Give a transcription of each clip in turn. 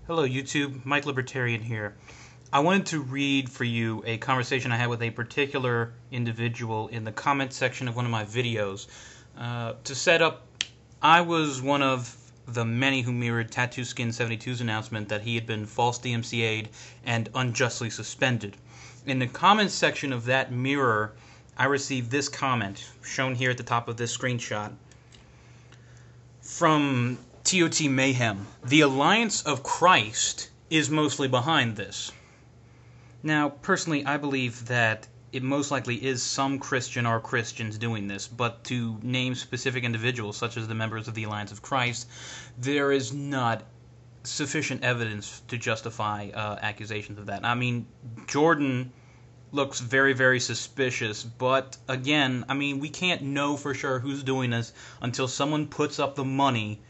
Hello YouTube, Mike Libertarian here. I wanted to read for you a conversation I had with a particular individual in the comment section of one of my videos. To set up, I was one of the many who mirrored Tattoo Skin 72's announcement that he had been false DMCA'd and unjustly suspended. In the comments section of that mirror, I received this comment, shown here at the top of this screenshot, from ToT Mayhem. The Alliance of Christ is mostly behind this. Now, personally, I believe that it most likely is some Christian or Christians doing this, but to name specific individuals, such as the members of the Alliance of Christ, there is not sufficient evidence to justify accusations of that. I mean, Jordan looks very, very suspicious, but again, I mean, we can't know for sure who's doing this until someone puts up the money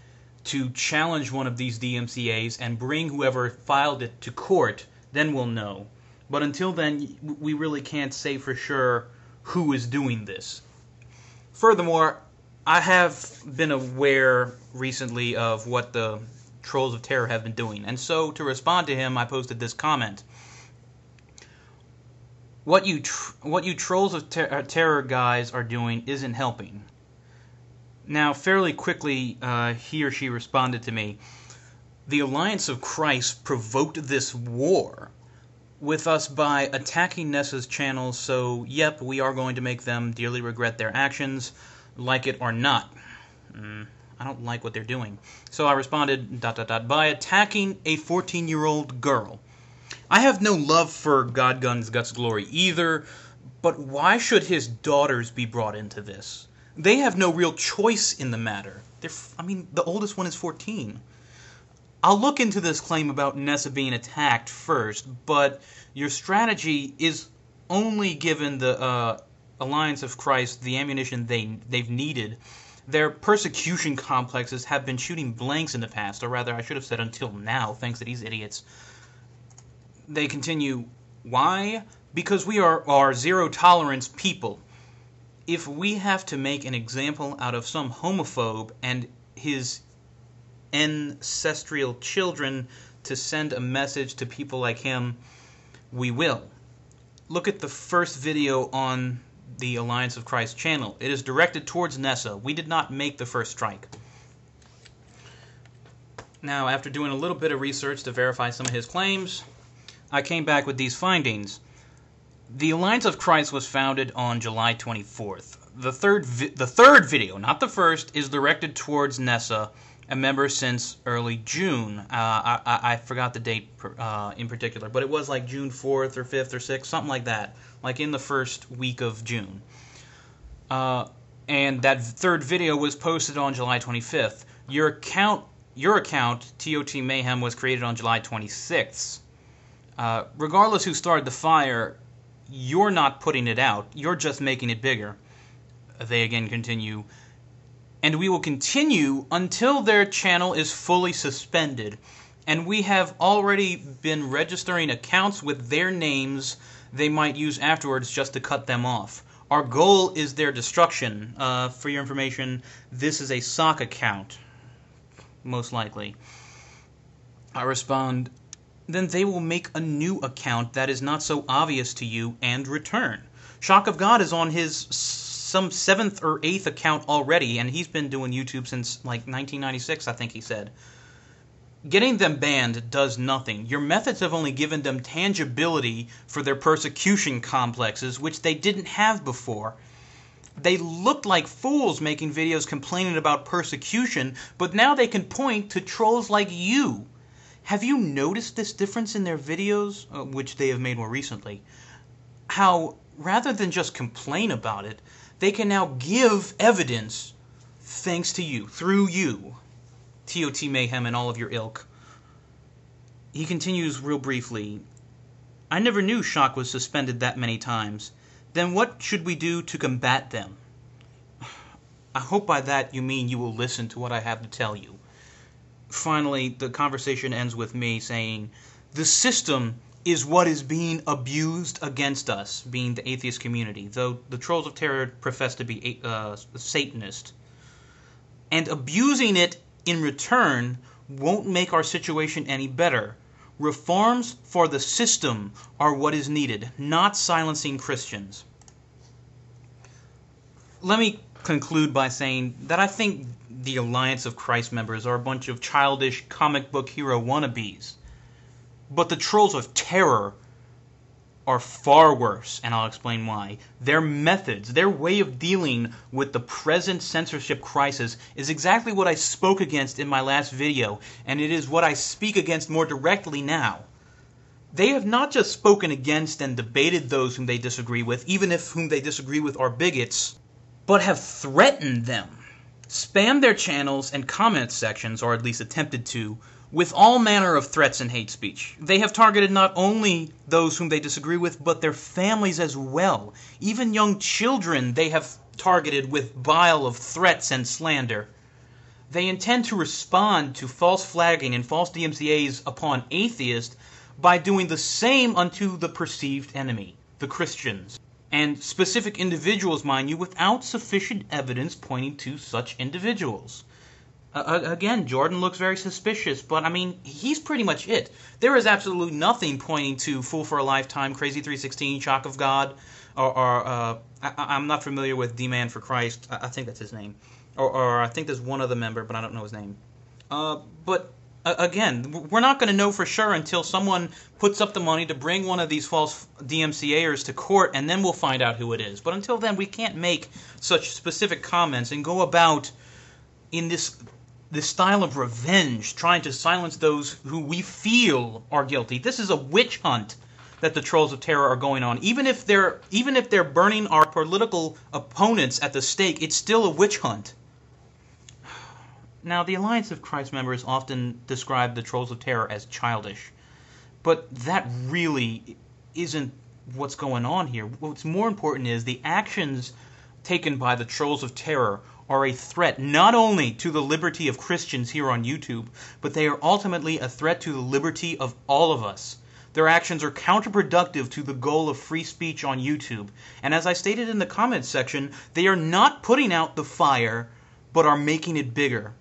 to challenge one of these DMCAs and bring whoever filed it to court. Then we'll know. But until then, we really can't say for sure who is doing this. Furthermore, I have been aware recently of what the Trolls of Terror have been doing, and so to respond to him, I posted this comment. What you Trolls of Terror guys are doing isn't helping. Now, fairly quickly, he or she responded to me. The Alliance of Christ provoked this war with us by attacking Nessa's channel, so yep, we are going to make them dearly regret their actions, like it or not. I don't like what they're doing. So I responded, ... by attacking a 14-year-old girl. I have no love for God Guns Guts Glory either, but why should his daughters be brought into this? They have no real choice in the matter. I mean, the oldest one is 14. I'll look into this claim about Nessa being attacked first, but your strategy is only given the Alliance of Christ the ammunition they've needed. Their persecution complexes have been shooting blanks in the past, or rather, I should have said until now, thanks to these idiots. They continue, why? Because we are zero-tolerance people. If we have to make an example out of some homophobe and his ancestral children to send a message to people like him, we will. Look at the first video on the Alliance of Christ channel. It is directed towards Nessa. We did not make the first strike. Now, after doing a little bit of research to verify some of his claims, I came back with these findings. The Alliance of Christ was founded on July 24th. The third video, not the first, is directed towards Nessa, a member since early June. I forgot the date in particular, but it was like June 4th or 5th or 6th, something like that, like in the first week of June. And that third video was posted on July 25th. Your account, ToT Mayhem, was created on July 26th. Regardless who started the fire, you're not putting it out. You're just making it bigger. They again continue. And we will continue until their channel is fully suspended. And we have already been registering accounts with their names they might use afterwards just to cut them off. Our goal is their destruction. For your information, this is a sock account, most likely. I respond, then they will make a new account that is not so obvious to you and return. Shock of God is on his some 7th or 8th account already, and he's been doing YouTube since like 1996, I think he said. Getting them banned does nothing. Your methods have only given them tangibility for their persecution complexes, which they didn't have before. They looked like fools making videos complaining about persecution, but now they can point to trolls like you. Have you noticed this difference in their videos, which they have made more recently? How, rather than just complain about it, they can now give evidence thanks to you, through you, ToT Mayhem and all of your ilk. He continues real briefly. I never knew Shock was suspended that many times. Then what should we do to combat them? I hope by that you mean you will listen to what I have to tell you. Finally, the conversation ends with me saying, the system is what is being abused against us, being the atheist community, though the Trolls of Terror profess to be Satanist. And abusing it in return won't make our situation any better. Reforms for the system are what is needed, not silencing Christians. Let me conclude by saying that I think the Alliance of Christ members are a bunch of childish comic book hero wannabes. But the trolls of terror are far worse, and I'll explain why. Their methods, their way of dealing with the present censorship crisis is exactly what I spoke against in my last video, and it is what I speak against more directly now. They have not just spoken against and debated those whom they disagree with, even if whom they disagree with are bigots, but have threatened them, spammed their channels and comment sections, or at least attempted to, with all manner of threats and hate speech. They have targeted not only those whom they disagree with, but their families as well. Even young children they have targeted with bile of threats and slander. They intend to respond to false flagging and false DMCAs upon atheists by doing the same unto the perceived enemy, the Christians, and specific individuals, mind you, without sufficient evidence pointing to such individuals. Again, Jordan looks very suspicious, but I mean, he's pretty much it. There is absolutely nothing pointing to Fool for a Lifetime, Crazy 316, Shock of God, or I'm not familiar with D-Man for Christ. I think that's his name. Or I think there's one other member, but I don't know his name. But again, we're not going to know for sure until someone puts up the money to bring one of these false DMCAers to court, and then we'll find out who it is. But until then, we can't make such specific comments and go about in this style of revenge, trying to silence those who we feel are guilty. This is a witch hunt that the trolls of terror are going on. Even if they're burning our political opponents at the stake, it's still a witch hunt. Now, the Alliance of Christ members often describe the trolls of terror as childish, but that really isn't what's going on here. What's more important is the actions taken by the trolls of terror are a threat not only to the liberty of Christians here on YouTube, but they are ultimately a threat to the liberty of all of us. Their actions are counterproductive to the goal of free speech on YouTube. And as I stated in the comments section, they are not putting out the fire, but are making it bigger.